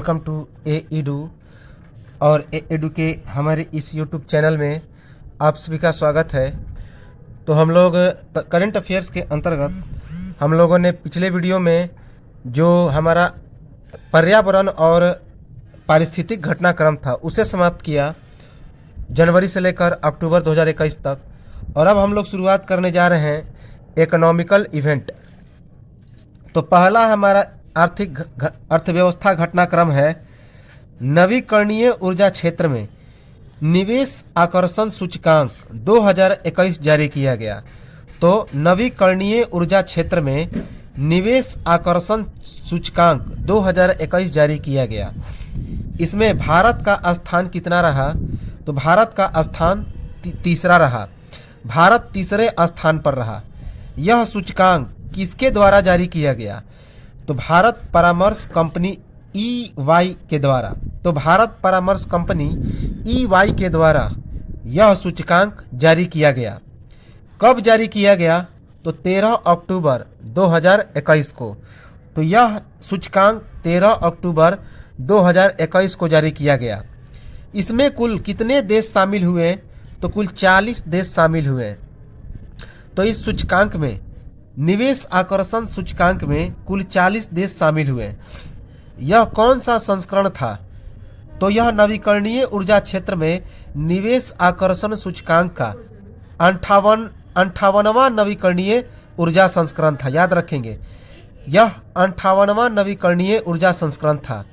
Welcome to edu और edu के हमारे इस यूट्यूब चैनल में आप सभी का स्वागत है। तो हम लोग करंट अफेयर्स के अंतर्गत हम लोगों ने पिछले वीडियो में जो हमारा पर्यावरण और पारिस्थितिक घटनाक्रम था उसे समाप्त किया जनवरी से लेकर अक्टूबर 2021 तक, और अब हम लोग शुरुआत करने जा रहे हैं इकोनॉमिकल इवेंट। तो पहला हमारा अर्थव्यवस्था घटनाक्रम है नवीकरणीय ऊर्जा क्षेत्र में निवेश आकर्षण सूचकांक 2021 जारी किया गया। तो नवीकरणीय ऊर्जा क्षेत्र में निवेश आकर्षण सूचकांक 2021 जारी किया गया। इसमें भारत का स्थान कितना रहा? तो भारत का स्थान तीसरा रहा। भारत तीसरे स्थान पर रहा। यह सूचकांक किसके द्वारा जारी किया गया? तो भारत परामर्श कंपनी EY के द्वारा। तो भारत परामर्श कंपनी EY के द्वारा यह सूचकांक जारी किया गया। कब जारी किया गया? तो 13 अक्टूबर 2021 को। तो यह सूचकांक 13 अक्टूबर 2021 को जारी किया गया। इसमें कुल कितने देश शामिल हुए? तो कुल 40 देश शामिल हुए। तो इस सूचकांक में निवेश आकर्षण सूचकांक में कुल 40 देश शामिल हुए। यह कौन सा संस्करण था? तो यह नवीकरणीय ऊर्जा क्षेत्र में निवेश आकर्षण सूचकांक का 58वां नवीकरणीय ऊर्जा संस्करण था। याद रखेंगे, यह 58वां नवीकरणीय ऊर्जा संस्करण था।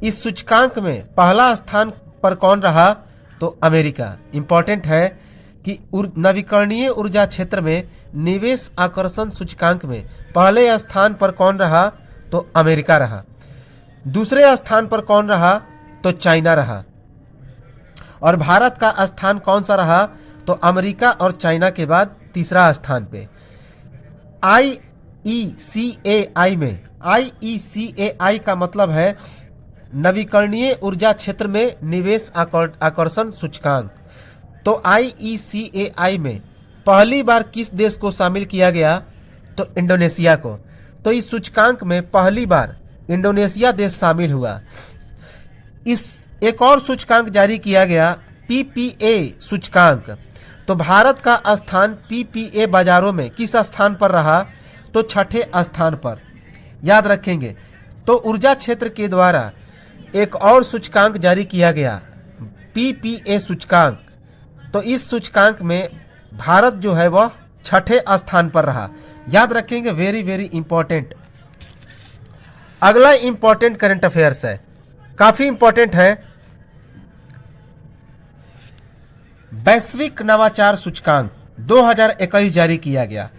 इस सूचकांक में पहला स्थान पर कौन रहा? तो अमेरिका। इंपॉर्टेंट है कि नवीकरणीय ऊर्जा क्षेत्र में निवेश आकर्षण सूचकांक में पहले स्थान पर कौन रहा? तो अमेरिका रहा। दूसरे स्थान पर कौन रहा? तो चाइना रहा। और भारत का स्थान कौन सा रहा? तो अमेरिका और चाइना के बाद तीसरा स्थान पे। IECAI में, IECAI का मतलब है नवीकरणीय ऊर्जा क्षेत्र में निवेश आकर्षण सूचकांक। तो IECAI में पहली बार किस देश को शामिल किया गया? तो इंडोनेशिया को। तो इस सूचकांक में पहली बार इंडोनेशिया देश शामिल हुआ। इस एक और सूचकांक जारी किया गया PPA सूचकांक। तो भारत का स्थान PPA बाजारों में किस स्थान पर रहा? तो छठे स्थान पर। याद रखेंगे। तो ऊर्जा क्षेत्र के द्वारा एक और सूचकांक जारी किया गया PPA सूचकांक। तो इस सूचकांक में भारत जो है वह छठे स्थान पर रहा। याद रखेंगे, वेरी वेरी इंपॉर्टेंट। अगला इंपॉर्टेंट करंट अफेयर्स है, काफी इंपॉर्टेंट है। वैश्विक नवाचार सूचकांक 2021 जारी किया गया।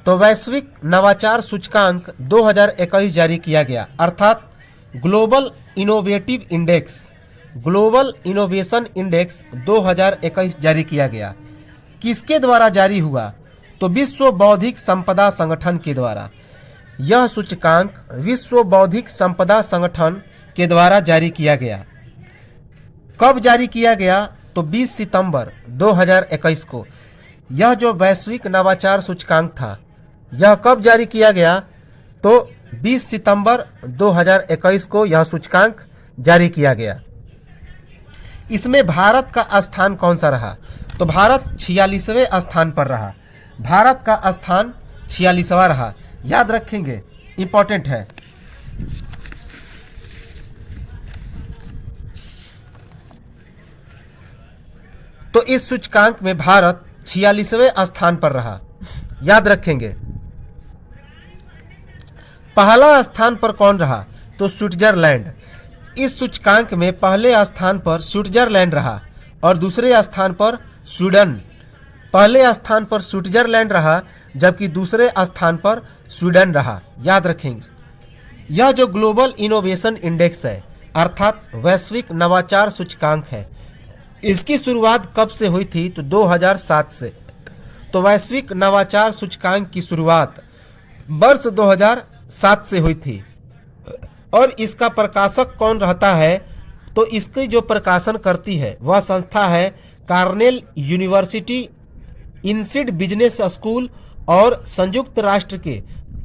तो वैश्विक नवाचार सूचकांक 2021 जारी किया गया, अर्थात global innovative index, global innovation index 2021 जारी किया गया। किसके द्वारा जारी हुआ? तो विश्व बौद्धिक संपदा संगठन के द्वारा। यह सूचकांक विश्व बौद्धिक संपदा संगठन के द्वारा जारी किया गया। कब जारी किया गया? तो 20 सितंबर 2021 को। यह जो वैश्विक नवाचार सूचकांक था, यह कब जारी किया गया? तो 20 सितंबर 2021 को यह सूचकांक जारी किया गया। इसमें भारत का स्थान कौन सा रहा? तो भारत 46वें स्थान पर रहा। भारत का स्थान 46वां रहा। याद रखेंगे, इंपॉर्टेंट है। तो इस सूचकांक में भारत 46वें स्थान पर रहा। याद रखेंगे। पहला स्थान पर कौन रहा? तो स्विट्जरलैंड। इस सूचकांक में पहले स्थान पर स्विट्जरलैंड रहा और दूसरे स्थान पर स्वीडन। पहले स्थान पर स्विट्जरलैंड रहा जबकि दूसरे स्थान पर स्वीडन रहा। याद रखेंगे। यह जो ग्लोबल इनोवेशन इंडेक्स है, अर्थात वैश्विक नवाचार सूचकांक है, इसकी शुरुआत कब से हुई थी? तो 2007 से। तो वैश्विक नवाचार सूचकांक की शुरुआत वर्ष 2007 से हुई थी। और इसका प्रकाशक कौन रहता है? तो इसकी जो प्रकाशन करती है वह संस्था है Cornell university, INSEAD business school और संयुक्त राष्ट्र के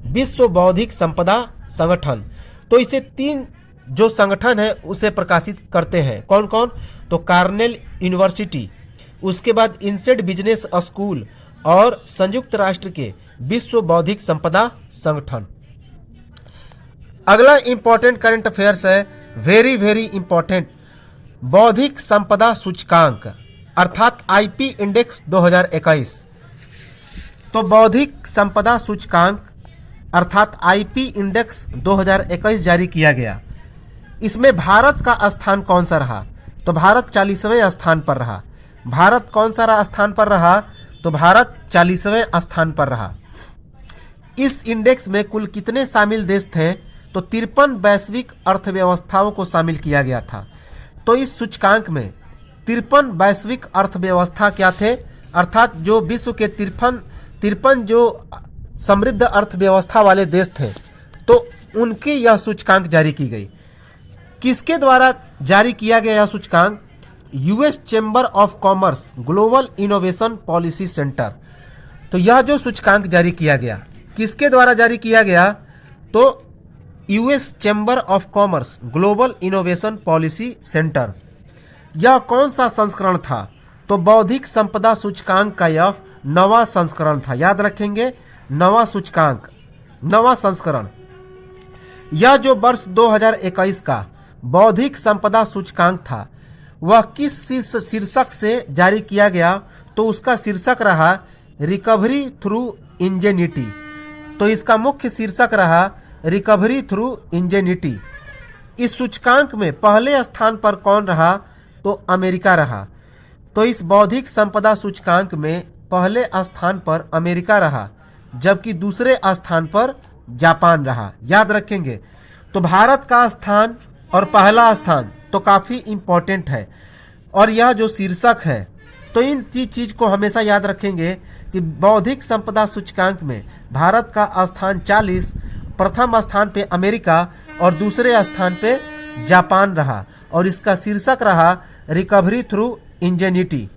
विश्व बौद्धिक संपदा संगठन। तो इसे जो संगठन है उसे प्रकाशित करते हैं। कौन कौन? तो कार्नेल यूनिवर्सिटी, उसके बाद इनसेड बिजनेस स्कूल और संयुक्त राष्ट्र के विश्व बौद्धिक संपदा संगठन। अगला इंपॉर्टेंट करंट अफेयर्स है, वेरी वेरी इंपॉर्टेंट, बौद्धिक संपदा सूचकांक अर्थात आईपी इंडेक्स 2021। तो बौद्धिक संपदा सूचकांक अर्थात आईपी इंडेक्स 2021 जारी किया गया। इसमें भारत का स्थान कौन सा रहा? तो भारत 40वें स्थान पर रहा। भारत कौन सा स्थान पर रहा? तो भारत 40वें स्थान पर रहा। इस इंडेक्स में कुल कितने शामिल देश थे? तो 53 वैश्विक अर्थव्यवस्थाओं को शामिल किया गया था। तो इस सूचकांक में 53 वैश्विक अर्थव्यवस्था क्या थे? अर्थात जो विश्व के 53 जो समृद्ध अर्थव्यवस्था वाले देश थे, तो उनकी यह सूचकांक जारी की गई। किसके द्वारा जारी किया गया यह सूचकांक? US chamber of commerce global innovation policy centre. तो यह जो सूचकांक जारी किया गया किसके द्वारा जारी किया गया? तो US chamber of commerce global innovation policy centre. यह कौन सा संस्करण था? तो बौद्धिक संपदा सूचकांक का यह नवा संस्करण था। याद रखेंगे, नवा सूचकांक, नवा संस्करण। यह जो वर्ष 2021 का बौद्धिक संपदा सूचकांक था वह किस शीर्षक से जारी किया गया? तो उसका शीर्षक रहा रिकवरी थ्रू इंजेन्यूटी। तो इसका मुख्य शीर्षक रहा रिकवरी थ्रू इंजेन्यूटी। इस सूचकांक में पहले स्थान पर कौन रहा? तो अमेरिका रहा। तो इस बौद्धिक संपदा सूचकांक में पहले स्थान पर अमेरिका रहा, जबकि दूसरे स्थान पर जापान रहा। याद रखेंगे। तो भारत का स्थान और पहला स्थान तो काफ़ी इम्पोर्टेंट है, और यह जो शीर्षक है, तो इन चीज़ को हमेशा याद रखेंगे कि बौद्धिक संपदा सूचकांक में भारत का स्थान 40, प्रथम स्थान पे अमेरिका और दूसरे स्थान पे जापान रहा, और इसका शीर्षक रहा recovery through ingenuity.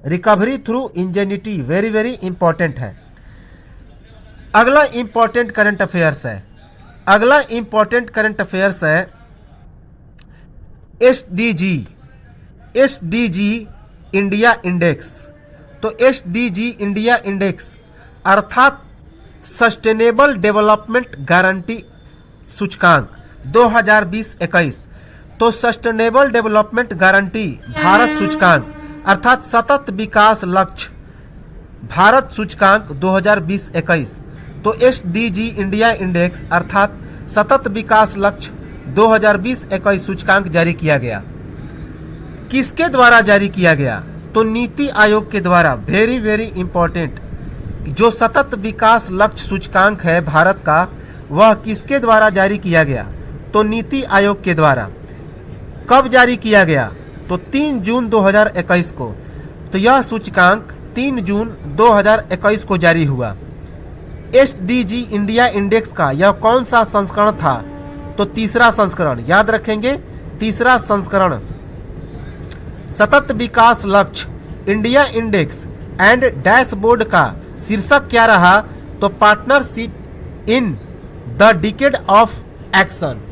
Recovery through ingenuity very very important है। अगला इंपॉर्टेंट करंट अफेयर्स है, अगला इंपॉर्टेंट करंट अफेयर्स है एसडीजी, एसडीजी इंडिया इंडेक्स। तो एसडीजी इंडिया इंडेक्स अर्थात सस्टेनेबल डेवलपमेंट गारंटी सूचकांक 2020-21। तो सस्टेनेबल डेवलपमेंट गारंटी भारत सूचकांक अर्थात सतत विकास लक्ष्य भारत सूचकांक 2020-21। तो एसडीजी इंडिया इंडेक्स अर्थात सतत विकास लक्ष्य 2020-21 सूचकांक जारी किया गया। किसके द्वारा जारी किया गया? तो नीति आयोग के द्वारा। वेरी वेरी इंपॉर्टेंट, जो सतत विकास लक्ष्य सूचकांक है भारत का, वह किसके द्वारा जारी किया गया? तो नीति आयोग के द्वारा। कब जारी किया गया? तो 3 जून 2021 को। तो यह सूचकांक 3 जून 2021 को जारी हुआ। एसडीजी इंडिया इंडेक्स का यह कौन सा संस्करण था? तो तीसरा संस्करण। याद रखेंगे, तीसरा संस्करण। सतत विकास लक्ष्य इंडिया इंडेक्स एंड डैशबोर्ड का शीर्षक क्या रहा? तो partnership in the decade of action.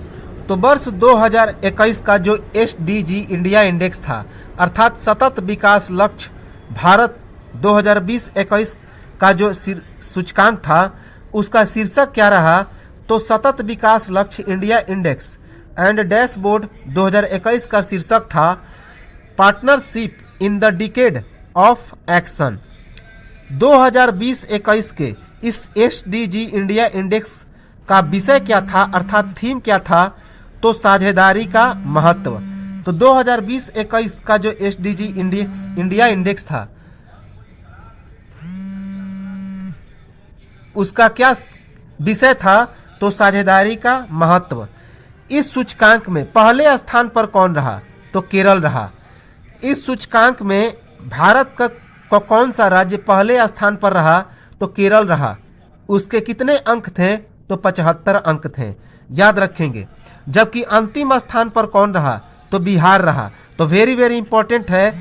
तो वर्ष 2021 का जो एसडीजी इंडिया इंडेक्स था अर्थात सतत विकास लक्ष्य भारत 2020-21 का जो सूचकांक था उसका शीर्षक क्या रहा? तो सतत विकास लक्ष्य इंडिया इंडेक्स एंड डैशबोर्ड 2021 का शीर्षक था partnership in the decade of action. 2020-21 के इस एसडीजी इंडिया इंडेक्स का विषय क्या था अर्थात थीम क्या था? तो साझेदारी का महत्व। तो 2020-21 का जो एसडीजी इंडिया इंडेक्स था उसका क्या विषय था? तो साझेदारी का महत्व। इस सूचकांक में पहले स्थान पर कौन रहा? तो केरल रहा। इस सूचकांक में भारत का कौन सा राज्य पहले स्थान पर रहा? तो केरल रहा। उसके कितने अंक थे? तो 75 अंक थे। याद रखेंगे। जबकि अंतिम स्थान पर कौन रहा? तो बिहार रहा। तो वेरी वेरी इंपॉर्टेंट है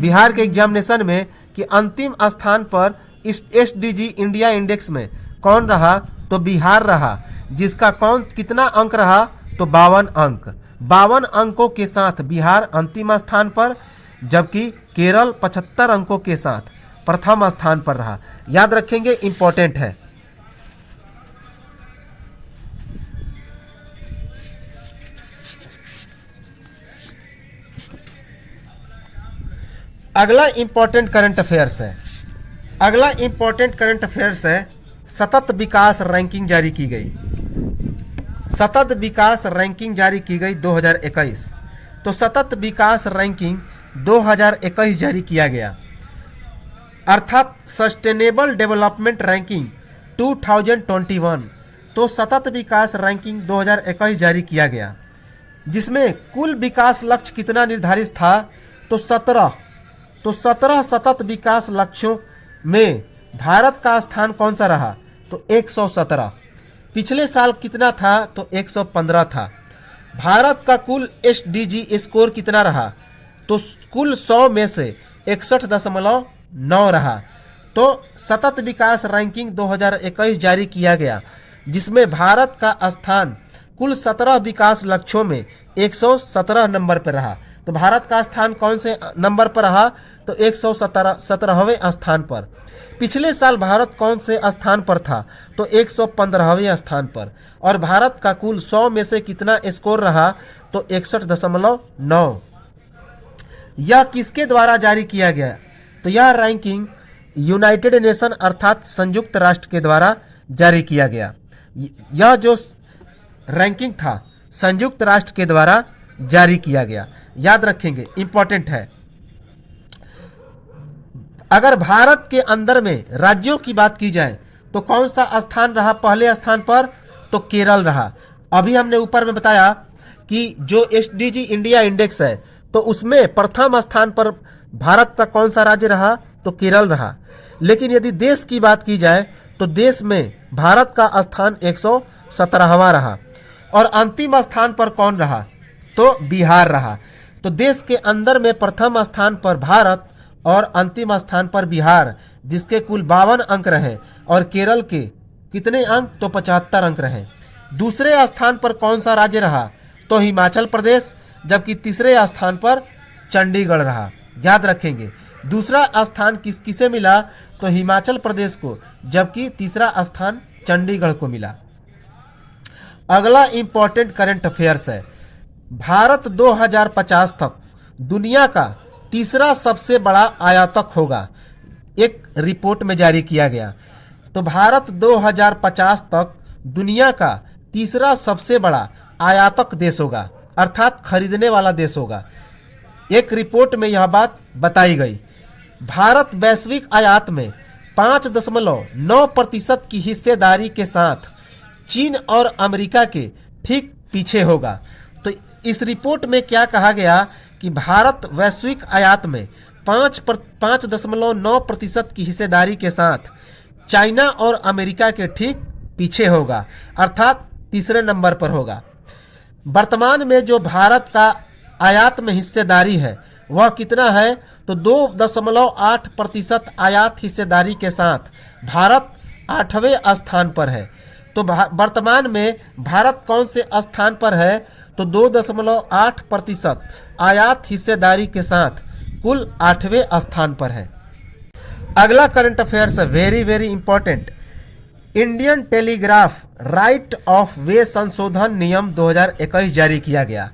बिहार के एग्जामिनेशन में कि अंतिम स्थान पर इस एसडीजी इंडिया इंडेक्स में कौन रहा? तो बिहार रहा, जिसका कितना अंक रहा? तो 52 अंक। 52 अंकों के साथ बिहार अंतिम स्थान पर, जबकि केरल 75 अंकों के साथ प्रथम स्थान पर रहा। याद रखेंगे, इंपॉर्टेंट है। अगला इंपॉर्टेंट करंट अफेयर्स है। अगला इंपॉर्टेंट करंट अफेयर्स है, सतत विकास रैंकिंग जारी की गई। सतत विकास रैंकिंग जारी की गई 2021। तो सतत विकास रैंकिंग 2021 जारी किया गया, अर्थात सस्टेनेबल डेवलपमेंट रैंकिंग 2021। तो सतत विकास रैंकिंग 2021 जारी किया गया, जिसमें कुल विकास लक्ष्य कितना निर्धारित था? तो 17 सतत विकास लक्ष्यों में भारत का स्थान कौन सा रहा? तो 117। पिछले साल कितना था? तो 115 था। भारत का कुल एसडीजी स्कोर कितना रहा? तो कुल 100 में से 61.9 रहा। तो सतत विकास रैंकिंग 2021 जारी किया गया, जिसमें भारत का स्थान कुल 17 विकास लक्ष्यों में 117 नंबर पर रहा। तो भारत का स्थान कौन से नंबर पर रहा? तो 117वें स्थान पर। पिछले साल भारत कौन से स्थान पर था? तो 115वें स्थान पर। और भारत का कुल 100 में से कितना स्कोर रहा? तो 61.9। यह किसके द्वारा जारी किया गया? तो यह रैंकिंग यूनाइटेड नेशन अर्थात संयुक्त राष्ट्र के द्वारा जारी किया गया। यह जो रैंकिंग था संयुक्त राष्ट्र के द्वारा जारी किया गया। याद रखेंगे, इंपॉर्टेंट है। अगर भारत के अंदर में राज्यों की बात की जाए तो कौन सा स्थान रहा पहले स्थान पर? तो केरल रहा। अभी हमने ऊपर में बताया कि जो एसडीजी इंडिया इंडेक्स है तो उसमें प्रथम स्थान पर भारत का कौन सा राज्य रहा? तो केरल रहा। लेकिन यदि देश की बात की जाए तो देश में भारत का स्थान 117वां रहा। और अंतिम स्थान पर कौन रहा? तो बिहार रहा। तो देश के अंदर में प्रथम स्थान पर भारत और अंतिम स्थान पर बिहार, जिसके कुल 52 अंक रहे, और केरल के कितने अंक? तो 75 अंक रहे। दूसरे स्थान पर कौन सा राज्य रहा? तो हिमाचल प्रदेश, जबकि तीसरे स्थान पर चंडीगढ़ रहा। याद रखेंगे, दूसरा स्थान किसे मिला? तो हिमाचल प्रदेश को, जबकि तीसरा स्थान चंडीगढ़ को मिला। अगला इंपॉर्टेंट करंट अफेयर्स है, भारत 2050 तक दुनिया का तीसरा सबसे बड़ा आयातक होगा, एक रिपोर्ट में जारी किया गया। तो भारत 2050 तक दुनिया का तीसरा सबसे बड़ा आयातक देश होगा, अर्थात खरीदने वाला देश होगा। एक रिपोर्ट में यह बात बताई गई। भारत वैश्विक आयात में 5.9% की हिस्सेदारी के साथ चीन और अमेरिका के ठीक पीछे होगा। तो इस रिपोर्ट में क्या कहा गया कि भारत वैश्विक आयात में 5.9% की हिस्सेदारी के साथ चाइना और अमेरिका के ठीक पीछे होगा, अर्थात तीसरे नंबर पर होगा। वर्तमान में जो भारत का आयात में हिस्सेदारी है वह कितना है? तो 2.8% आयात हिस्सेदारी के साथ भारत 8वें स्थान पर है। तो वर्तमान में भारत कौन से स्थान पर है? तो 2.8% आयात हिस्सेदारी के साथ कुल 8वें स्थान पर है। अगला करंट अफेयर्स है, very very important. Indian telegraph right of वे संशोधन नियम 2021 जारी किया गया।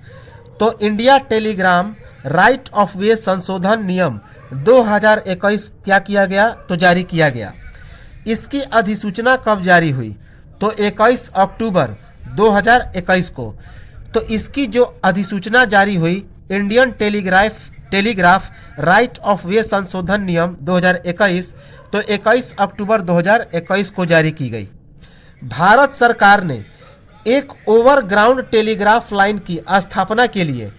तो इंडिया टेलीग्राम राइट ऑफ वे संशोधन नियम 2021 क्या किया गया? तो जारी किया गया। इसकी अधिसूचना कब जारी हुई? तो 21 अक्टूबर 2021 को। तो इसकी जो अधिसूचना जारी हुई, इंडियन टेलीग्राफ राइट ऑफ वे संशोधन नियम 2021, तो 21 अक्टूबर 2021 को जारी की गई। भारत सरकार ने एक ओवरग्राउंड टेलीग्राफ लाइन की स्थापना के लिए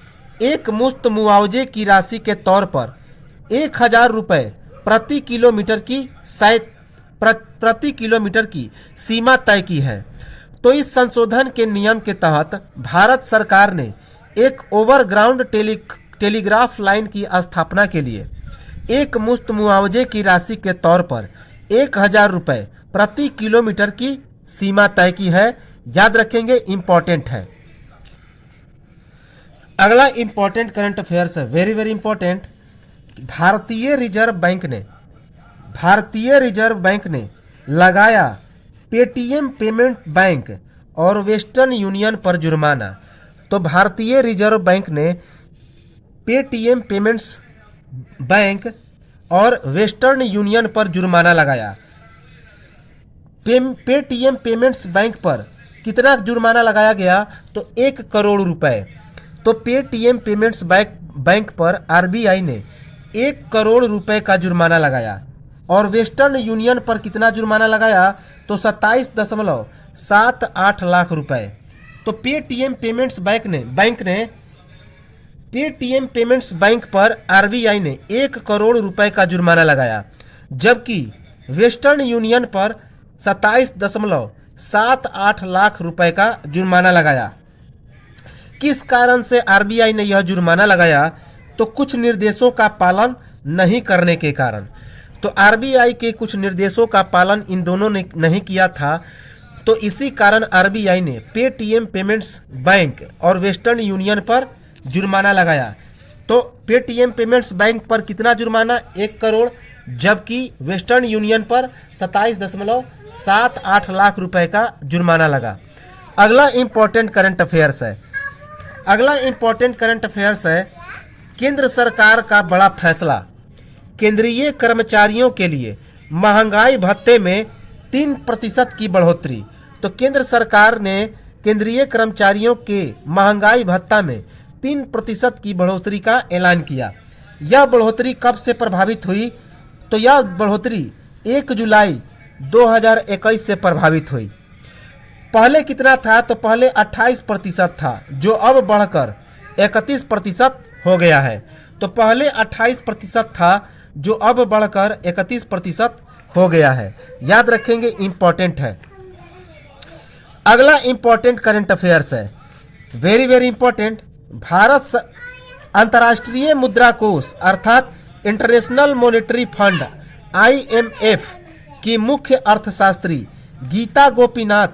एक मुश्त मुआवजे की राशि के तौर पर 1000 रुपये प्रति किलोमीटर की सीमा तय की है। तो इस संशोधन के नियम के तहत भारत सरकार ने एक ओवरग्राउंड टेलीग्राफ लाइन की स्थापना के लिए एक मुश्त मुआवजे की राशि के तौर पर 1000 रुपये प्रति किलोमीटर की सीमा तय की है। याद रखेंगे, इंपॉर्टेंट है। अगला इंपॉर्टेंट करंट अफेयर्स है, वेरी वेरी इंपॉर्टेंट। भारतीय रिजर्व बैंक ने लगाया पेटीएम पेमेंट बैंक और वेस्टर्न यूनियन पर जुर्माना। तो भारतीय रिजर्व बैंक ने पेटीएम पेमेंट्स बैंक और वेस्टर्न यूनियन पर जुर्माना लगाया। पेटीएम पेमेंट्स बैंक पर कितना जुर्माना लगाया गया? तो 1 करोड़ रुपए। तो पेटीएम पेमेंट्स बैंक पर आरबीआई ने 1 करोड़ रुपए का जुर्माना लगाया। और वेस्टर्न यूनियन पर कितना जुर्माना लगाया? तो 27.78 लाख रुपए। तो पेटीएम पेमेंट्स बैंक ने पेटीएम पेमेंट्स बैंक पर आरबीआई ने 1 करोड़ रुपए का जुर्माना लगाया, जबकि वेस्टर्न यूनियन पर 27.78 लाख रुपए का जुर्माना लगाया। किस कारण से आरबीआई ने यह जुर्माना लगाया? तो कुछ निर्देशों का पालन नहीं करने के कारण। तो आरबीआई के कुछ निर्देशों का पालन इन दोनों ने नहीं किया था, तो इसी कारण आरबीआई ने पेटीएम पेमेंट्स बैंक और वेस्टर्न यूनियन पर जुर्माना लगाया। तो पेटीएम पेमेंट्स बैंक पर कितना जुर्माना? 1 करोड़, जबकि वेस्टर्न यूनियन पर 27.78 लाख रुपए का जुर्माना लगा। अगला इंपॉर्टेंट करंट अफेयर्स है, केंद्र सरकार का बड़ा फैसला। केंद्रीय कर्मचारियों के लिए महंगाई भत्ते में 3% की बढ़ोतरी। तो केंद्र सरकार ने केंद्रीय कर्मचारियों के महंगाई भत्ता में 3% की बढ़ोतरी का ऐलान किया। यह बढ़ोतरी कब से प्रभावित हुई? तो यह बढ़ोतरी 1 जुलाई 2021 से प्रभावित हुई। पहले कितना था? तो पहले 28% था, जो अब बढ़कर 31% हो गया है। तो पहले 28% था, जो अब बढ़कर 31% हो गया है। याद रखेंगे, इंपॉर्टेंट है। अगला इंपॉर्टेंट करंट अफेयर्स है, वेरी वेरी इंपॉर्टेंट। अंतर्राष्ट्रीय मुद्रा कोष अर्थात इंटरनेशनल मॉनेटरी फंड IMF की मुख्य अर्थशास्त्री गीता गोपीनाथ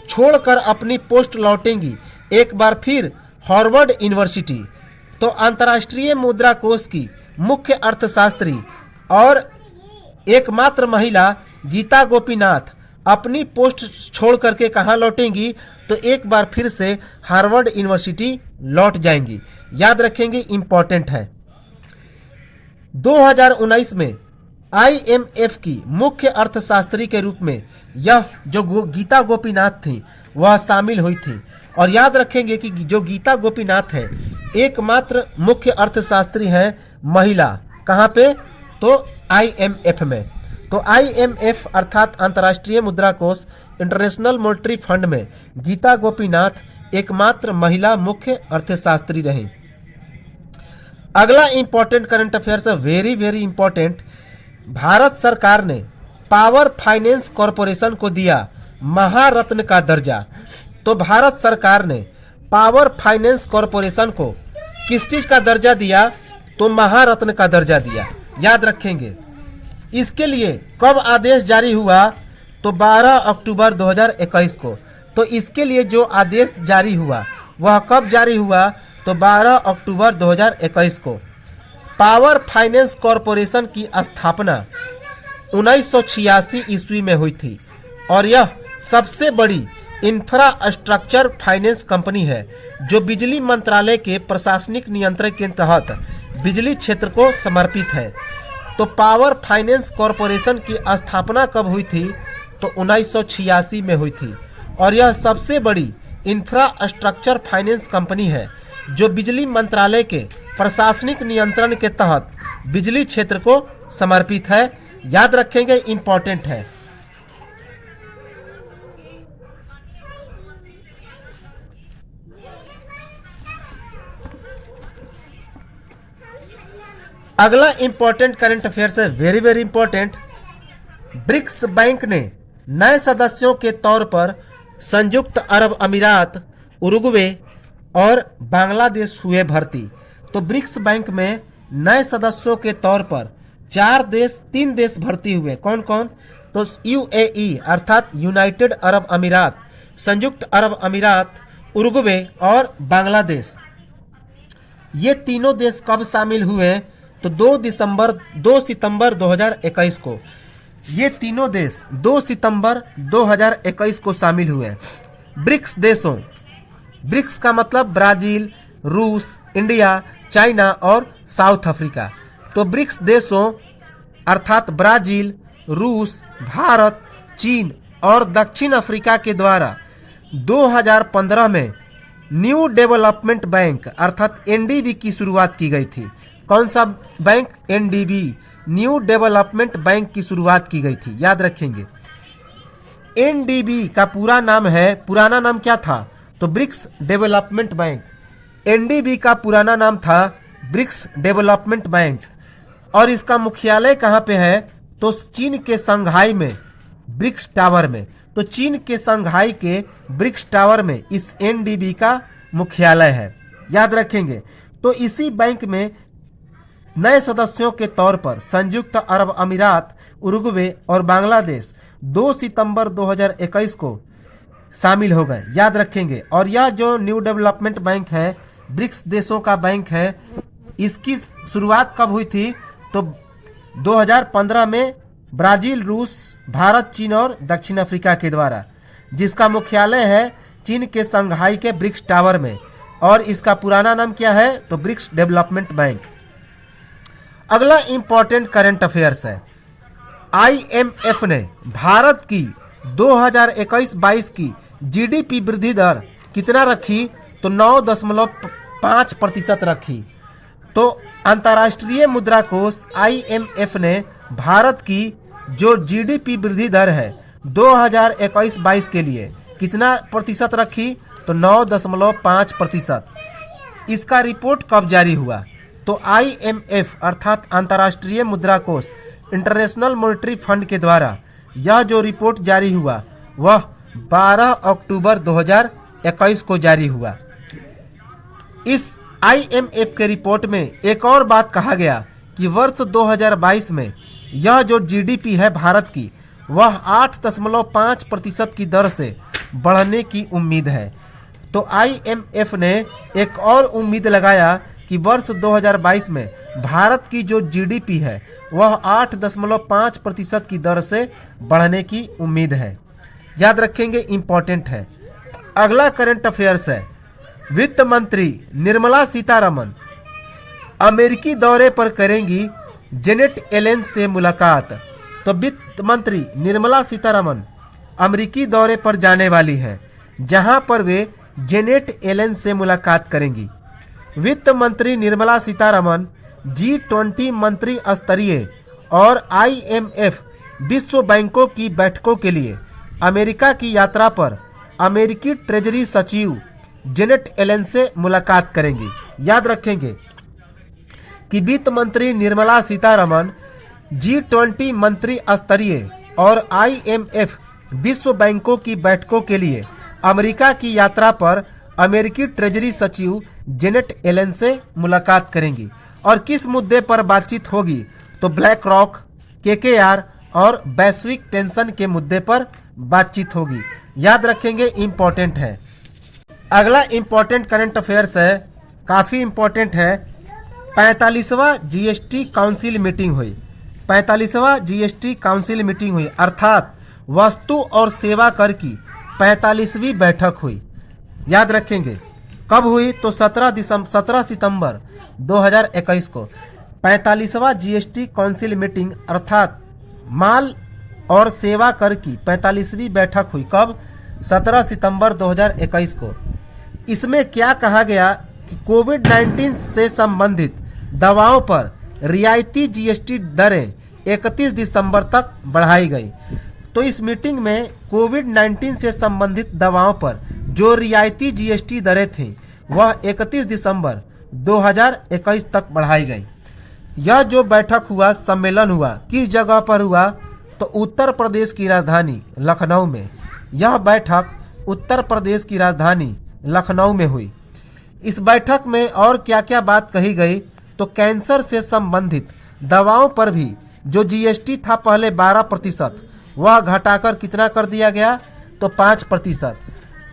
छोड़कर अपनी पोस्ट लौटेंगी एक बार फिर हार्वर्ड यूनिवर्सिटी। तो अंतर्राष्ट्रीय मुद्रा कोष की मुख्य अर्थशास्त्री और एकमात्र महिला गीता गोपीनाथ अपनी पोस्ट छोड़ करके कहाँ लौटेंगी? तो एक बार फिर से हार्वर्ड यूनिवर्सिटी लौट जाएंगी। याद रखेंगे, इंपॉर्टेंट है। 2019 में IMF की मुख्य अर्थशास्त्री के रूप में यह जो गीता गोपीनाथ थी वह शामिल हुई थी। और याद रखेंगे कि जो गीता गोपीनाथ है एकमात्र मुख्य अर्थशास्त्री है महिला। कहाँ पे? तो IMF में। तो IMF अर्थात अंतर्राष्ट्रीय मुद्रा कोष इंटरनेशनल मॉनेटरी फंड में गीता गोपीनाथ एकमात्र महिला मुख्य अर्थशास्त्री रही। अगला इंपॉर्टेंट करंट अफेयर्स है, वेरी वेरी इंपॉर्टेंट। भारत सरकार ने पावर फाइनेंस कॉरपोरेशन को दिया महारत्न का दर्जा। तो भारत सरकार ने पावर फाइनेंस कॉरपोरेशन को किस चीज का दर्जा दिया? तो महारत्न का दर्जा दिया। याद रखेंगे। इसके लिए कब आदेश जारी हुआ? तो 12 अक्टूबर 2021 को। तो इसके लिए जो आदेश जारी हुआ वह कब जारी हुआ? तो 12 अक्टूबर 2021 को। पावर फाइनेंस कॉरपोरेशन की स्थापना 1986 ईस्वी में हुई थी और यह सबसे बड़ी इंफ्रास्ट्रक्चर फाइनेंस कंपनी है जो बिजली मंत्रालय के प्रशासनिक नियंत्रण के तहत बिजली क्षेत्र को समर्पित है। तो पावर फाइनेंस कॉरपोरेशन की स्थापना कब हुई थी? तो 1986 में हुई थी और यह सबसे बड़ी इंफ्रास्ट्रक्चर फाइनेंस कंपनी है जो बिजली मंत्रालय के प्रशासनिक नियंत्रण के तहत बिजली क्षेत्र को समर्पित है। याद रखेंगे, इंपॉर्टेंट है। अगला इंपॉर्टेंट करंट अफेयर्स है, very very important. BRICS bank ने नए सदस्यों के तौर पर संयुक्त अरब अमीरात, उरुग्वे और बांग्लादेश हुए भर्ती। तो ब्रिक्स बैंक में नए सदस्यों के तौर पर 3 देश भर्ती हुए। कौन कौन? तो UAE अर्थात यूनाइटेड अरब अमीरात, संयुक्त अरब अमीरात, उरुग्वे और बांग्लादेश। ये तीनों देश कब शामिल हुए? तो 2 सितंबर 2021 को ये तीनों देश 2 सितंबर 2021 को शामिल हुए। ब्रिक्स देशों, ब्रिक्स का मतलब ब्राजील, रूस, इंडिया, चाइना और साउथ अफ्रीका। तो ब्रिक्स देशों अर्थात ब्राजील, रूस, भारत, चीन और दक्षिण अफ्रीका के द्वारा 2015 में न्यू डेवलपमेंट बैंक अर्थात एनडीबी की शुरुआत की गई थी। कौन सा bank? NDB, new development bank की शुरुआत की गई थी, याद रखेंगे। एनडीबी का पुराना नाम क्या था? तो ब्रिक्स डेवलपमेंट बैंक। एनडीबी का पुराना नाम था ब्रिक्स डेवलपमेंट बैंक और इसका मुख्यालय कहाँ पे है? तो चीन के संघाई में, ब्रिक्स टावर में। तो चीन के संघाई के ब्रिक्स टावर में इस एनडीबी का मुख्यालय है, याद रखेंगे। तो इसी बैंक में नए सदस्यों के तौर पर संयुक्त अरब अमीरात, उरुग्वे और बांग्लादेश 2 सितंबर 2021 को शामिल हो गए, याद रखेंगे। और यह जो न्यू डेवलपमेंट बैंक है, ब्रिक्स देशों का बैंक है, इसकी शुरुआत कब हुई थी? तो 2015 में ब्राजील, रूस, भारत, चीन और दक्षिण अफ्रीका के द्वारा, जिसका मुख्यालय है चीन के संघाई के ब्रिक्स टावर में और इसका पुराना नाम क्या है? तो ब्रिक्स डेवलपमेंट बैंक। अगला इंपॉर्टेंट करंट अफेयर्स है। आईएमएफ ने भारत की 2021-22 की जीडीपी वृद्धि दर कितना रखी? तो 9.5% रखी। तो अंतर्राष्ट्रीय मुद्रा कोष आईएमएफ ने भारत की जो जीडीपी वृद्धि दर है 2021-22 के लिए कितना प्रतिशत रखी? तो 9.5%। इसका रिपोर्ट कब जारी हुआ? तो आईएमएफ अर्थात अंतर्राष्ट्रीय मुद्रा कोष, इंटरनेशनल मॉनेटरी फंड के द्वारा यह जो रिपोर्ट जारी हुआ वह 12 अक्टूबर 2021 को जारी हुआ। इस आईएमएफ के रिपोर्ट में एक और बात कहा गया कि वर्ष 2022 में यह जो जीडीपी है भारत की वह 8.5% की दर से बढ़ने की उम्मीद है। तो आईएमएफ ने एक और उम्मीद लगाया कि वर्ष 2022 में भारत की जो जीडीपी है वह 8.5% की दर से बढ़ने की उम्मीद है, याद रखेंगे, इंपॉर्टेंट है। अगला करंट अफेयर्स है। वित्त मंत्री निर्मला सीतारमण अमेरिकी दौरे पर करेंगी जेनेट एलेन से मुलाकात। तो वित्त मंत्री निर्मला सीतारमण अमेरिकी दौरे पर जाने वाली हैं, जहां पर वे जेनेट एलेन से मुलाकात करेंगी। वित्त मंत्री निर्मला सीतारमण G20 मंत्री स्तरीय और आईएमएफ विश्व बैंकों की बैठकों के लिए अमेरिका की यात्रा पर अमेरिकी ट्रेजरी सचिव जेनेट एलेन से मुलाकात करेंगी। याद रखेंगे कि वित्त मंत्री निर्मला सीतारमण G20 मंत्री स्तरीय और आईएमएफ विश्व बैंकों की बैठकों के लिए अमेरिका की यात्रा पर अमेरिकी ट्रेजरी सचिव जेनेट एलेन से मुलाकात करेंगी। और किस मुद्दे पर बातचीत होगी? तो ब्लैक रॉक, केकेआर और वैश्विक टेंशन के मुद्दे पर बातचीत होगी, याद रखेंगे, इंपॉर्टेंट है। अगला इंपॉर्टेंट करंट अफेयर्स है, काफ़ी इंपॉर्टेंट है। 45वां जीएसटी काउंसिल मीटिंग हुई। 45वां जीएसटी काउंसिल मीटिंग हुई अर्थात वस्तु और सेवा कर की 45वीं बैठक हुई, याद रखेंगे। कब हुई? तो 17 सितंबर 2021 को 45वां जीएसटी काउंसिल मीटिंग अर्थात माल और सेवा कर की 45वीं बैठक हुई। कब? 17 सितंबर 2021 को। इसमें क्या कहा गया कि कोविड-19 से संबंधित दवाओं पर रियायती जीएसटी दरें 31 दिसंबर तक बढ़ाई गई। तो इस मीटिंग में कोविड-19 से संबंधित दवाओं पर जो रियायती जीएसटी दरें थीं वह 31 दिसंबर 2021 तक बढ़ाई गई। यह जो बैठक हुआ, सम्मेलन हुआ, किस जगह पर हुआ? तो उत्तर प्रदेश की राजधानी लखनऊ में। यह बैठक उत्तर प्रदेश की राजधानी लखनऊ में हुई। इस बैठक में और क्या क्या बात कही गई? तो कैंसर से संबंधित दवाओं पर भी जो जीएसटी था पहले 12%, वह घटाकर कितना कर दिया गया? तो 5%।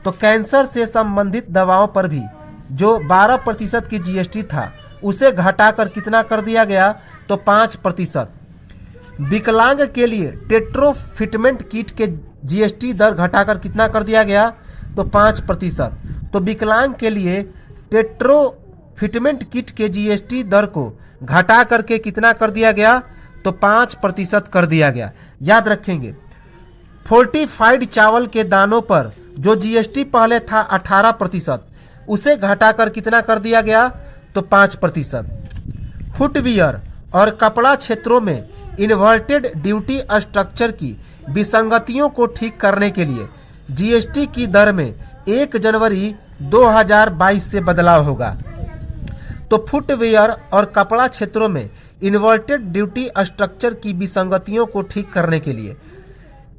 तो कैंसर से संबंधित दवाओं पर भी जो 12% की जीएसटी था उसे घटाकर कितना कर दिया गया, तो 5%। विकलांग के लिए टेट्रोफिटमेंट किट के जीएसटी दर घटाकर कितना कर दिया गया, तो 5%। तो विकलांग के लिए टेट्रोफिटमेंट किट के जीएसटी दर को घटा करके कितना कर दिया गया, तो 5% कर दिया गया। याद रखेंगे, फोर्टिफाइड चावल के दानों पर जो जीएसटी पहले था 18%, उसे घटाकर कितना कर दिया गया, तो 5%। फुटवियर और कपड़ा क्षेत्रों में इन्वर्टेड ड्यूटी स्ट्रक्चर की विसंगतियों को ठीक करने के लिए जीएसटी की दर में 1 जनवरी 2022 से बदलाव होगा। तो फुटवियर और कपड़ा क्षेत्रों में इन्वर्टेड ड्यूटी स्ट्रक्चर की विसंगतियों को ठीक करने के लिए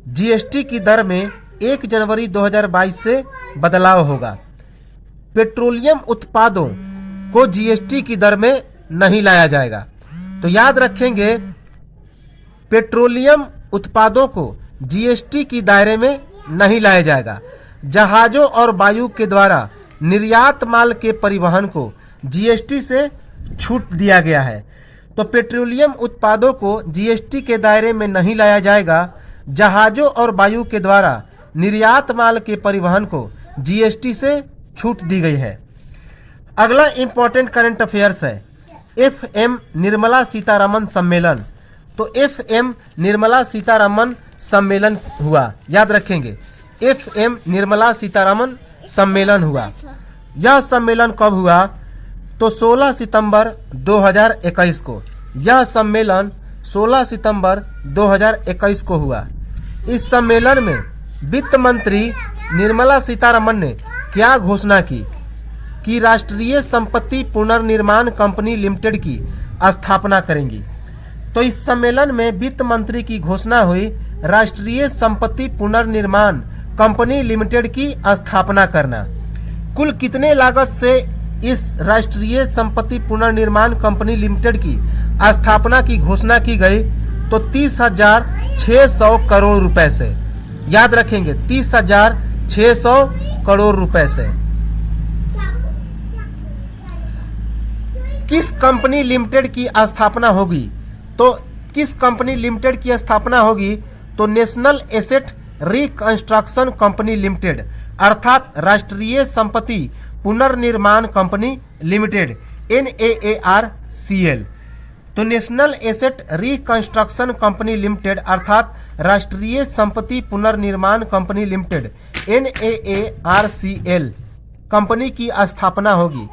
जीएसटी की दर में 1 जनवरी 2022 से बदलाव होगा। पेट्रोलियम उत्पादों को जीएसटी की दर में नहीं लाया जाएगा। तो याद रखेंगे, पेट्रोलियम उत्पादों को जीएसटी की दायरे में नहीं लाया जाएगा। जहाजों और वायु के द्वारा निर्यात माल के परिवहन को जीएसटी से छूट दिया गया है। तो पेट्रोलियम उत्पादों को जीएसटी के दायरे में नहीं लाया जाएगा। जहाजों और वायु के द्वारा निर्यात माल के परिवहन को जीएसटी से छूट दी गई है। अगला इंपॉर्टेंट करंट अफेयर्स है एफएम निर्मला सीतारमण सम्मेलन। तो एफएम निर्मला सीतारमण सम्मेलन हुआ, याद रखेंगे, एफएम निर्मला सीतारमण सम्मेलन हुआ। यह सम्मेलन कब हुआ, तो 16 सितंबर 2021 को। यह सम्मेलन 16 सितंबर 2021 को हुआ। इस सम्मेलन में वित्त मंत्री निर्मला सीतारमण ने क्या घोषणा की कि राष्ट्रीय संपत्ति पुनर्निर्माण कंपनी लिमिटेड की स्थापना करेंगी। तो इस सम्मेलन में वित्त मंत्री की घोषणा हुई राष्ट्रीय संपत्ति पुनर्निर्माण कंपनी लिमिटेड की स्थापना करना। कुल कितने लागत से इस राष्ट्रीय संपत्ति पुनर्निर्माण कंपनी लिमिटेड की स्थापना की घोषणा की गई, तो 30,600 करोड़ रुपए से। याद रखेंगे, 30,600 करोड़ रुपए से। किस कंपनी लिमिटेड की स्थापना होगी, तो किस कंपनी लिमिटेड की स्थापना होगी, तो national asset reconstruction company limited, अर्थात राष्ट्रीय संपत्ति पुनर्निर्माण कंपनी लिमिटेड, NAARCL। तो national asset reconstruction company limited अर्थात राष्ट्रीय संपत्ति पुनर्निर्माण कंपनी लिमिटेड, NAARCL कंपनी की स्थापना होगी।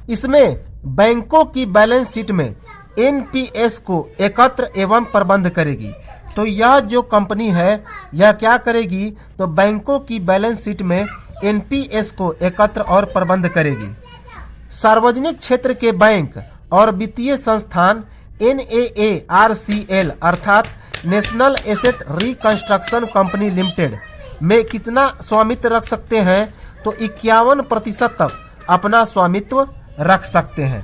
इसमें बैंकों की बैलेंस शीट में एनपीएस को एकत्र एवं प्रबंध करेगी। तो यह जो कंपनी है यह क्या करेगी, तो बैंकों की बैलेंस शीट में एनपीएस को एकत्र और प्रबंध करेगी। सार्वजनिक क्षेत्र के बैंक और वित्तीय संस्थान NAARCL अर्थात national asset reconstruction company limited में कितना स्वामित्व रख सकते हैं, तो 51% तक अपना स्वामित्व रख सकते हैं।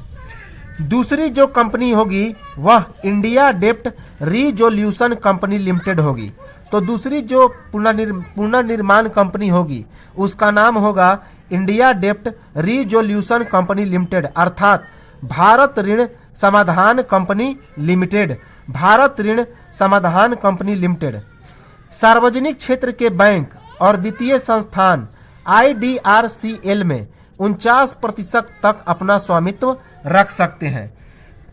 दूसरी जो कंपनी होगी वह इंडिया डेप्ट रिजोल्यूशन कंपनी लिमिटेड होगी। तो दूसरी जो पुनर्निर्माण कंपनी होगी उसका नाम होगा इंडिया डेप्ट रिजोल्यूशन कंपनी लिमिटेड अर्थात भारत ऋण समाधान कंपनी लिमिटेड, भारत ऋण समाधान कंपनी लिमिटेड। सार्वजनिक क्षेत्र के बैंक और वित्तीय संस्थान IDRCL में 49% तक अपना स्वामित्व रख सकते हैं।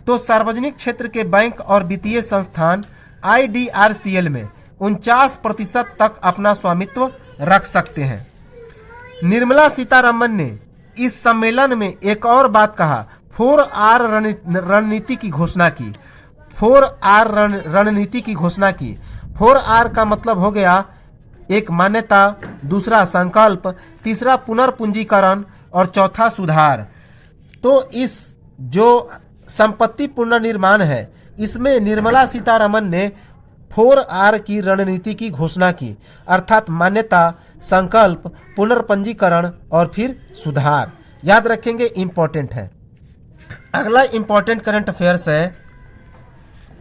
तो सार्वजनिक क्षेत्र के बैंक और वित्तीय संस्थान IDRCL में 49% तक अपना स्वामित्व रख सकते हैं। निर्मला सीतारमण ने इस सम्मेलन में एक और बात कहा, 4R रणनीति की घोषणा की। 4R रणनीति की घोषणा की। 4R का मतलब हो गया एक मान्यता, दूसरा संकल्प, तीसरा पुनर्पूंजीकरण और चौथा सुधार। तो इस जो संपत्ति पुनर्निर्माण है इसमें निर्मला सीतारमण ने 4R की रणनीति की घोषणा की अर्थात मान्यता, संकल्प, पुनर्पंजीकरण और फिर सुधार। याद रखेंगे, इंपॉर्टेंट है। अगला इंपॉर्टेंट करंट अफेयर्स है,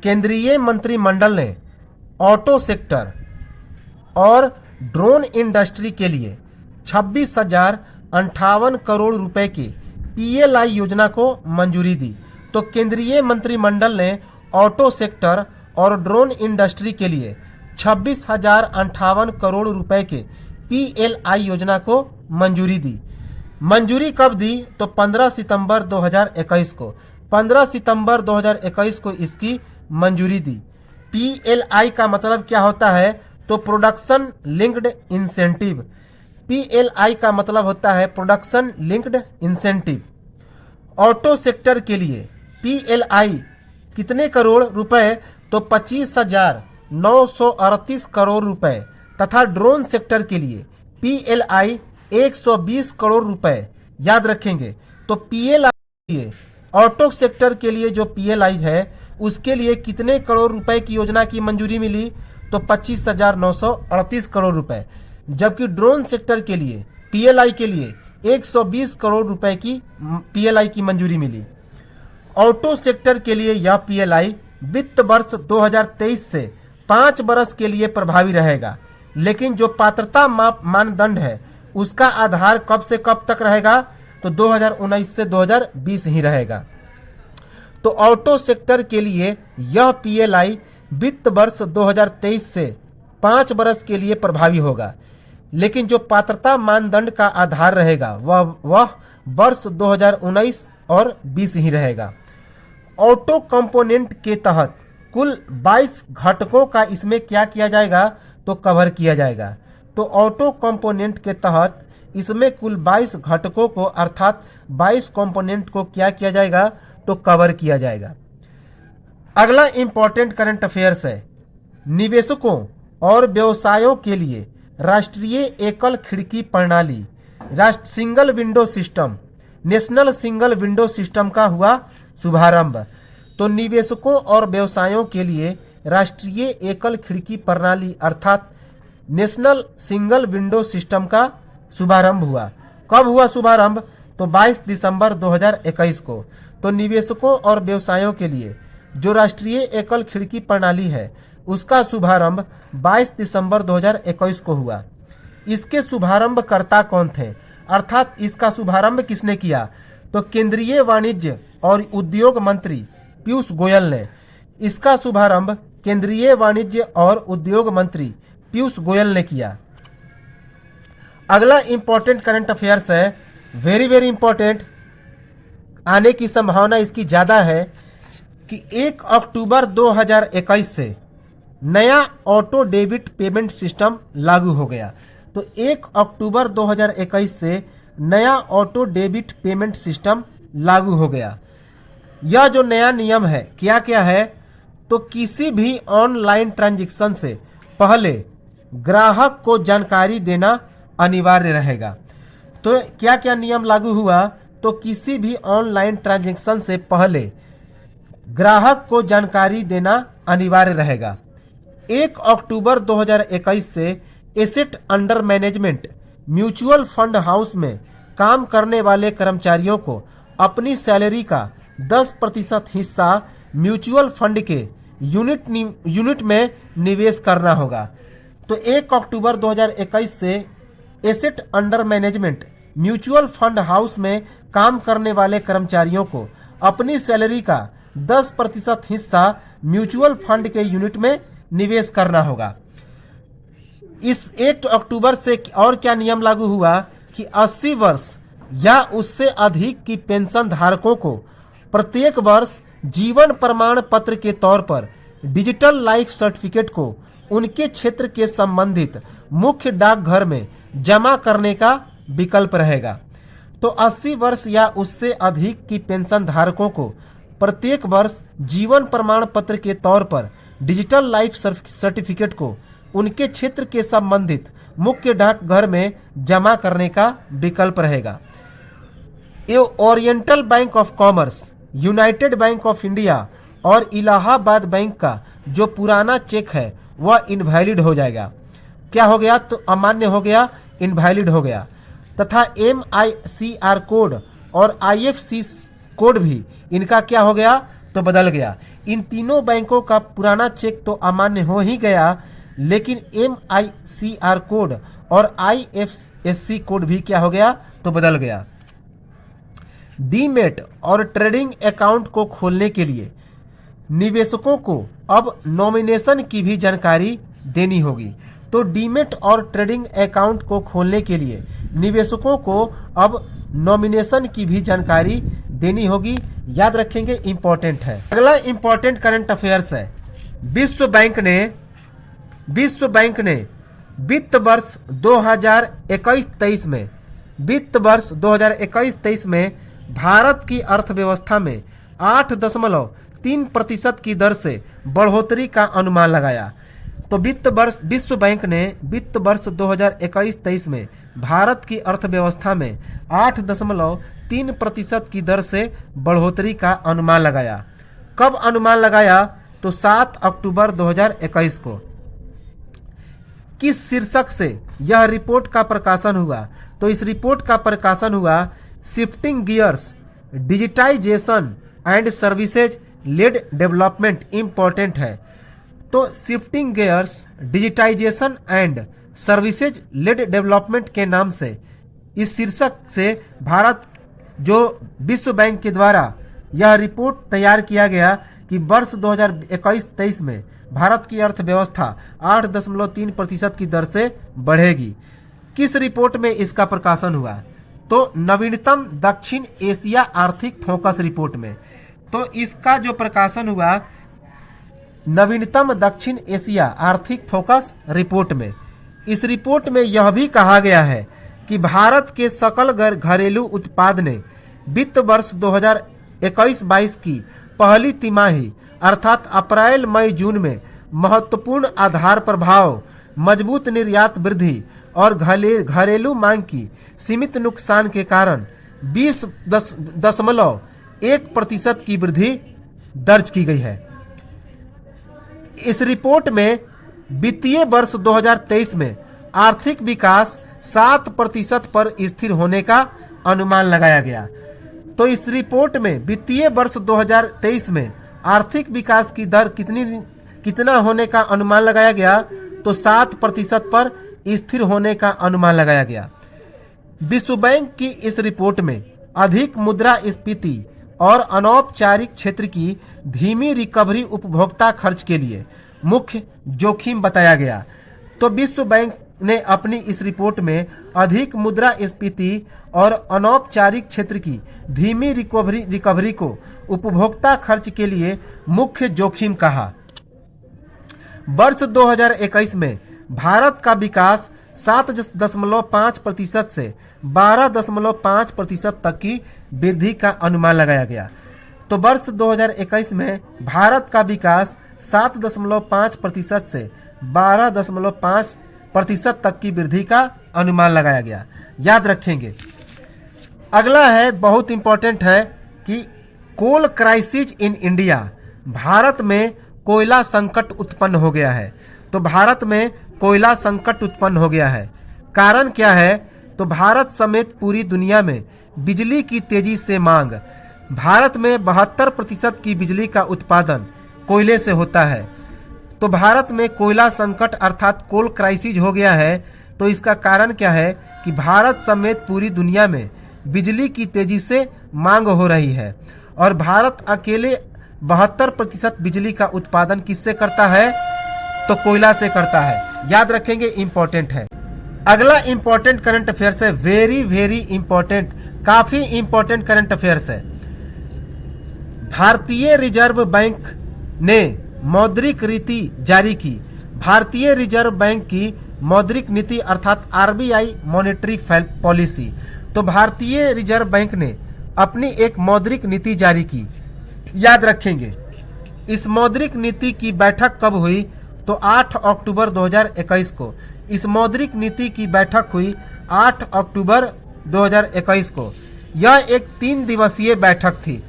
केंद्रीय मंत्रिमंडल ने ऑटो सेक्टर और ड्रोन इंडस्ट्री के लिए 26,058 करोड़ रुपए के पीएलआई योजना को मंजूरी दी। तो केंद्रीय मंत्रिमंडल ने ऑटो सेक्टर और ड्रोन इंडस्ट्री के लिए 26,058 करोड़ रुपए के पीएलआई योजना को मंजूरी दी। मंजूरी कब दी? तो 15 सितंबर 2021 को 15 सितंबर 2021 को इसकी मंजूरी दी। पीएलआई का मतलब क्या होता है? तो प्रोडक्शन लिंक्ड इंसेंटिव। पीएलआई का मतलब होता है production linked incentive. Auto sector के लिए पीएलआई कितने करोड़ रुपए? तो 25,938 करोड़ रुपए तथा ड्रोन सेक्टर के लिए पीएलआई 120 करोड़ रुपए। याद रखेंगे। तो पीएलआई के लिए ऑटो सेक्टर के लिए जो पीएलआई है उसके लिए कितने करोड़ रुपए की योजना की मंजूरी मिली? तो 25,938 करोड़ रुपए। जबकि ड्रोन सेक्टर के लिए पीएलआई के लिए 120 करोड़ रुपए की पीएलआई की मंजूरी मिली। ऑटो सेक्टर के लिए यह पीएलआई वित्त वर्ष 2023 से 5 वर्ष के लिए प्रभावी रहेगा, लेकिन जो पात्रता मानदंड है उसका आधार कब से कब तक रहेगा? तो 2019 से 2020 ही रहेगा। तो ऑटो सेक्टर के लिए यह पीएलआई वित्त वर्ष 2023 से 5 वर्ष के लिए प्रभावी होगा, लेकिन जो पात्रता मानदंड का आधार रहेगा वह वर्ष 2019 और 20 ही रहेगा। ऑटो कंपोनेंट के तहत कुल 22 घटकों का इसमें क्या किया जाएगा? तो कवर किया जाएगा। तो ऑटो कंपोनेंट के तहत इसमें कुल 22 घटकों को अर्थात 22 कंपोनेंट को क्या किया जाएगा? तो कवर किया जाएगा। अगला इंपॉर्टेंट करंट अफेयर्स है निवेशकों और व्यवसायों के लिए राष्ट्रीय एकल खिड़की प्रणाली single window system national single window system का हुआ शुभारंभ। तो निवेशकों और व्यवसायों के लिए राष्ट्रीय एकल खिड़की प्रणाली अर्थात नेशनल सिंगल विंडो सिस्टम का शुभारंभ हुआ। कब हुआ शुभारंभ? तो 22 दिसंबर 2021 को। तो निवेशकों और व्यवसायों के लिए जो राष्ट्रीय एकल खिड़की प्रणाली है उसका शुभारंभ 22 दिसंबर 2021 को हुआ। इसके शुभारंभकर्ता कौन थे? अर्थात इसका शुभारंभ किसने किया? तो केंद्रीय वाणिज्य और उद्योग मंत्री पीयूष गोयल ने। इसका शुभारंभ केंद्रीय वाणिज्य और उद्योग मंत्री पीयूष गोयल ने किया। अगला इंपॉर्टेंट करंट अफेयर्स है, वेरी वेरी इंपॉर्टेंट, आने की संभावना इसकी ज़्यादा है कि 1 अक्टूबर 2021 से नया ऑटो डेबिट पेमेंट सिस्टम लागू हो गया। तो 1 अक्टूबर 2021 से नया ऑटो डेबिट पेमेंट सिस्टम लागू हो गया। यह जो नया नियम है क्या क्या है? तो किसी भी ऑनलाइन ट्रांजैक्शन से पहले ग्राहक को जानकारी देना अनिवार्य रहेगा। तो क्या क्या नियम लागू हुआ? तो किसी भी ऑनलाइन ट्रांजैक्शन से पहले ग्राहक को जानकारी देना अनिवार्य रहेगा। 1 अक्टूबर 2021 से asset under management mutual fund house में काम करने वाले कर्मचारियों को अपनी सैलरी का 10% हिस्सा म्यूचुअल फंड के यूनिट में निवेश करना होगा। तो 1 अक्टूबर 2021 से asset under management mutual fund house में काम करने वाले कर्मचारियों को अपनी सैलरी का 10% हिस्सा म्यूचुअल फंड के यूनिट में निवेश करना होगा। इस 1 अक्टूबर से और क्या नियम लागू हुआ कि 80 वर्ष या उससे अधिक की पेंशन धारकों को प्रत्येक वर्ष जीवन प्रमाण पत्र के तौर पर डिजिटल लाइफ सर्टिफिकेट को उनके क्षेत्र के संबंधित मुख्य डाकघर में जमा करने का विकल्प रहेगा। तो 80 वर्ष या उससे अधिक की पेंशन धारकों को प्रत्येक वर्ष जीवन प्रमाण पत्र के तौर पर डिजिटल लाइफ सर्टिफिकेट को उनके क्षेत्र के संबंधित मुख्य डाकघर में जमा करने का विकल्प रहेगा। ये oriental bank of commerce, United bank of India और इलाहाबाद बैंक का जो पुराना चेक है वह इनवैलिड हो जाएगा। क्या हो गया? तो अमान्य हो गया, इनवैलिड हो गया। तथा MICR कोड और IFSC कोड भी इनका क्या हो गया? तो बदल गया। इन तीनों बैंकों का पुराना चेक तो अमान्य हो ही गया, लेकिन MICR कोड और IFSC कोड भी क्या हो गया? तो बदल गया। डीमेट और ट्रेडिंग अकाउंट को खोलने के लिए निवेशकों को अब नॉमिनेशन की भी जानकारी देनी होगी। तो डीमेट और ट्रेडिंग अकाउंट को खोलने के लिए निवेशकों को अब नॉमिनेशन की भी जानकारी देनी होगी। याद रखेंगे, इंपॉर्टेंट है। अगला इंपॉर्टेंट करंट अफेयर्स है, विश्व बैंक ने वित्त वर्ष 2021-23 में वित्त वर्ष 2021-23 में भारत की अर्थव्यवस्था में 8.3% की दर से बढ़ोतरी का अनुमान लगाया। तो विश्व बैंक ने वित्त वर्ष 2021-23 में भारत की अर्थव्यवस्था में 8.3% की दर से बढ़ोतरी का अनुमान लगाया। कब अनुमान लगाया? तो 7 अक्टूबर 2021 को। किस शीर्षक से यह रिपोर्ट का प्रकाशन हुआ? तो इस रिपोर्ट का प्रकाशन हुआ shifting gears, digitization and services led development. Important है। तो shifting gears, digitization and services led development के नाम से इस शीर्षक से भारत जो विश्व बैंक के द्वारा यह रिपोर्ट तैयार किया गया कि वर्ष 2021-23 में भारत की अर्थव्यवस्था 8.3% की दर से बढ़ेगी। किस रिपोर्ट में इसका प्रकाशन हुआ? तो नवीनतम दक्षिण एशिया आर्थिक फोकस रिपोर्ट में। तो इसका जो प्रकाशन हुआ नवीनतम दक्षिण एशिया आर्थिक फोकस रिपोर्ट में। इस रिपोर्ट में यह भी कहा गया है कि भारत के सकल घरेलू उत्पाद ने वित्त वर्ष 2021-22 की पहली तिमाही अर्थात अप्रैल मई जून में महत्वपूर्ण आधार प्रभाव, मजबूत निर्यात वृद्धि और घरेलू मांग की सीमित नुकसान के कारण 20.1% की वृद्धि दर्ज की गई है। इस रिपोर्ट में वित्तीय वर्ष 2023 में आर्थिक विकास 7% पर स्थिर होने का अनुमान लगाया गया। तो इस रिपोर्ट में वित्तीय वर्ष 2023 में आर्थिक विकास की दर कितना होने का अनुमान लगाया गया? तो 7% पर स्थिर होने का अनुमान लगाया गया। विश्व बैंक की इस रिपोर्ट में अधिक मुद्रास्फीति और अनौपचारिक क्षेत्र की धीमी रिकवरी उपभोक्ता खर्च के लिए मुख्य जोखिम बताया गया। तो विश्व बैंक ने अपनी इस रिपोर्ट में अधिक मुद्रास्फीति और अनौपचारिक क्षेत्र की धीमी रिकवरी को उपभोक्ता खर्च के लिए मुख्य जोखिम कहा। वर्ष 2021 में भारत का विकास 7.5% से 12.5% तक की वृद्धि का अनुमान लगाया गया। तो वर्ष 2021 में भारत का विकास 7.5% से 12.5% तक की वृद्धि का अनुमान लगाया गया। याद रखेंगे। अगला है, बहुत इंपॉर्टेंट है कि कोल क्राइसिस इन इंडिया। भारत में कोयला संकट उत्पन्न हो गया है। तो भारत में कोयला संकट उत्पन्न हो गया है। कारण क्या है? तो भारत समेत पूरी दुनिया में बिजली की तेजी से मांग। भारत में 72% की बिजली का उत्पादन कोयले से होता है। तो भारत में कोयला संकट अर्थात कोल क्राइसिस हो गया है। तो इसका कारण क्या है कि भारत समेत पूरी दुनिया में बिजली की तेजी से मांग हो रही है और भारत अकेले 72% बिजली का उत्पादन किससे करता है? तो कोयला से करता है। याद रखेंगे, इंपॉर्टेंट है। अगला इंपॉर्टेंट करंट अफेयर्स है, वेरी इंपॉर्टेंट, काफी इंपॉर्टेंट करंट अफेयर्स है। भारतीय रिजर्व बैंक ने मौद्रिक नीति जारी की। भारतीय रिजर्व बैंक की मौद्रिक नीति अर्थात आरबीआई मॉनेटरी पॉलिसी। तो भारतीय रिजर्व बैंक ने अपनी एक मौद्रिक नीति जारी की। याद रखेंगे। इस मौद्रिक नीति की बैठक कब हुई? तो 8 अक्टूबर 2021 को। इस मौद्रिक नीति की बैठक हुई 8 अक्टूबर 2021 को। यह एक 3 दिवसीय बैठक थी।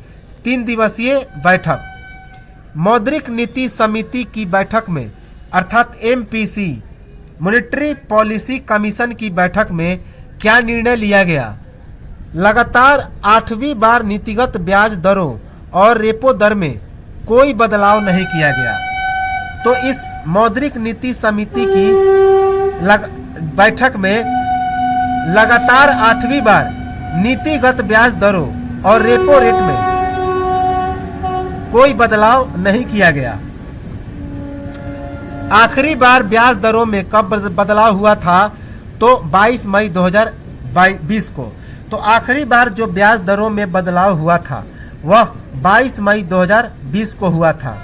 3 दिवसीय बैठक। मौद्रिक नीति समिति की बैठक में अर्थात एमपीसी मॉनेटरी पॉलिसी कमीशन की बैठक में क्या निर्णय लिया गया? लगातार 8वीं बार नीतिगत ब्याज दरों और रेपो दर में कोई बदलाव नहीं किया गया। तो इस मौद्रिक नीति समिति की बैठक में लगातार 8वीं बार नीतिगत ब्याज दरों और रेपो रेट में कोई बदलाव नहीं किया गया। आखिरी बार ब्याज दरों में कब बदलाव हुआ था? तो 22 मई 2020 को। तो आखिरी बार जो ब्याज दरों में बदलाव हुआ था वह 22 मई 2020 को हुआ था।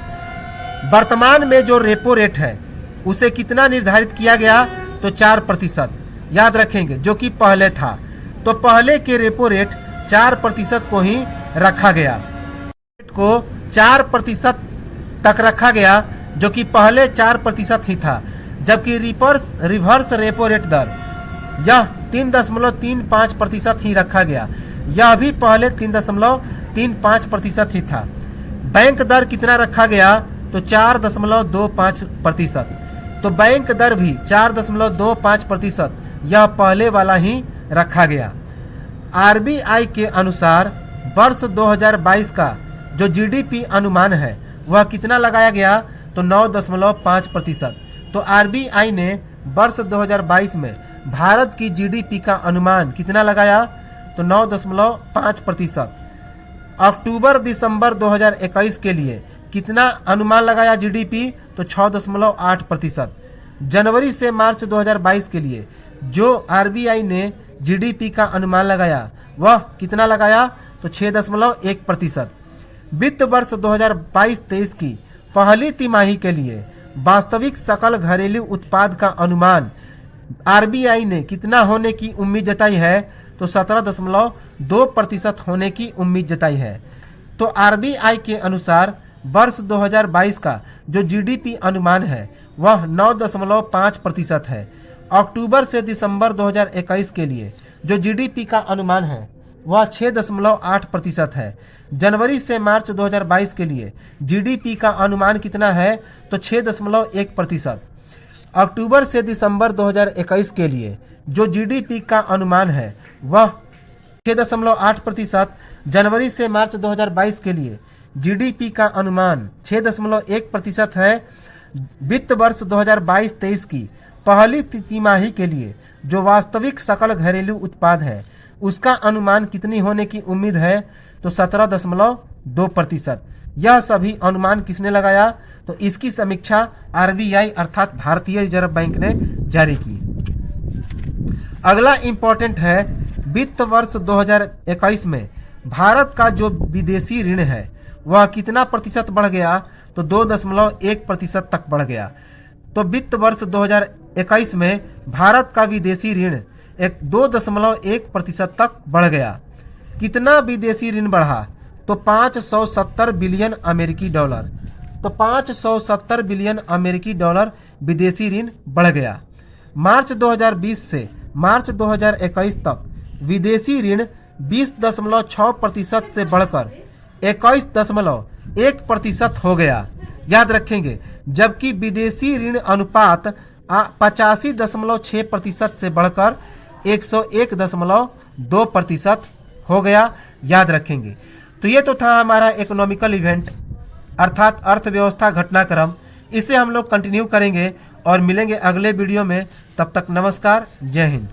वर्तमान में जो रेपो रेट है उसे कितना निर्धारित किया गया? तो 4% याद रखेंगे, जो कि पहले था। तो पहले के रेपो रेट 4% को ही रखा गया, को 4% तक रखा गया, जो कि पहले 4% ही था। जबकि रिवर्स रेपो रेट दर यह 3.35% ही रखा गया, यह भी पहले 3.35% ही था। बैंक दर कितना रखा गया? तो 4.25%। तो बैंक दर भी 4.25%, यह पहले वाला ही रखा गया। आरबीआई के अनुसार वर्ष 2022 का जो जीडीपी अनुमान है वह कितना लगाया गया? तो 9.5%। तो आरबीआई ने वर्ष 2022 में भारत की जीडीपी का अनुमान कितना लगाया? तो 9.5%। अक्टूबर दिसंबर 2021 के लिए कितना अनुमान लगाया जीडीपी? तो 6.8%। जनवरी से मार्च 2022 के लिए जो आरबीआई ने जीडीपी का अनुमान लगाया वह कितना लगाया? तो 6.1%। वित्त वर्ष 2022-23 की पहली तिमाही के लिए वास्तविक सकल घरेलू उत्पाद का अनुमान आरबीआई ने कितना होने की उम्मीद जताई है? तो 17.2% होने की उम्मीद जताई है। तो आरबीआई के अनुसार वर्ष 2022 का जो जीडीपी अनुमान है वह 9.5% है। अक्टूबर से दिसंबर 2021 के लिए जो जीडीपी का अनुमान है वह 6.8% है। जनवरी से मार्च 2022 के लिए जीडीपी का अनुमान कितना है? तो 6.1%। अक्टूबर से दिसंबर 2021 के लिए जो जीडीपी का अनुमान है वह 6.8%। जनवरी से मार्च 2022 के लिए जीडीपी का अनुमान 6.1% है। वित्त वर्ष 2022-23 की पहली तिमाही के लिए जो वास्तविक सकल घरेलू उत्पाद है उसका अनुमान कितनी होने की उम्मीद है? तो 17.2%। यह सभी अनुमान किसने लगाया? तो इसकी समीक्षा आरबीआई अर्थात भारतीय रिजर्व बैंक ने जारी की। अगला इंपॉर्टेंट है वित्त वर्ष 2021 में भारत का जो विदेशी ऋण है वह कितना प्रतिशत बढ़ गया? तो 2.1% तक बढ़ गया। तो वित्त वर्ष 2021 में भारत का विदेशी ऋण 2.1% तक बढ़ गया। कितना विदेशी ऋण बढ़ा? तो 570 बिलियन अमेरिकी डॉलर। तो 570 बिलियन अमेरिकी डॉलर विदेशी ऋण बढ़ गया। मार्च 2020 से मार्च 2021 तक विदेशी ऋण 20.6% से बढ़कर 21.1% हो गया, याद रखेंगे। जबकि विदेशी ऋण अनुपात 85.6% से बढ़कर 101.2% हो गया, याद रखेंगे। तो ये तो था हमारा इकोनॉमिकल इवेंट अर्थात अर्थव्यवस्था घटनाक्रम। इसे हम लोग कंटिन्यू करेंगे और मिलेंगे अगले वीडियो में। तब तक नमस्कार, जय हिंद।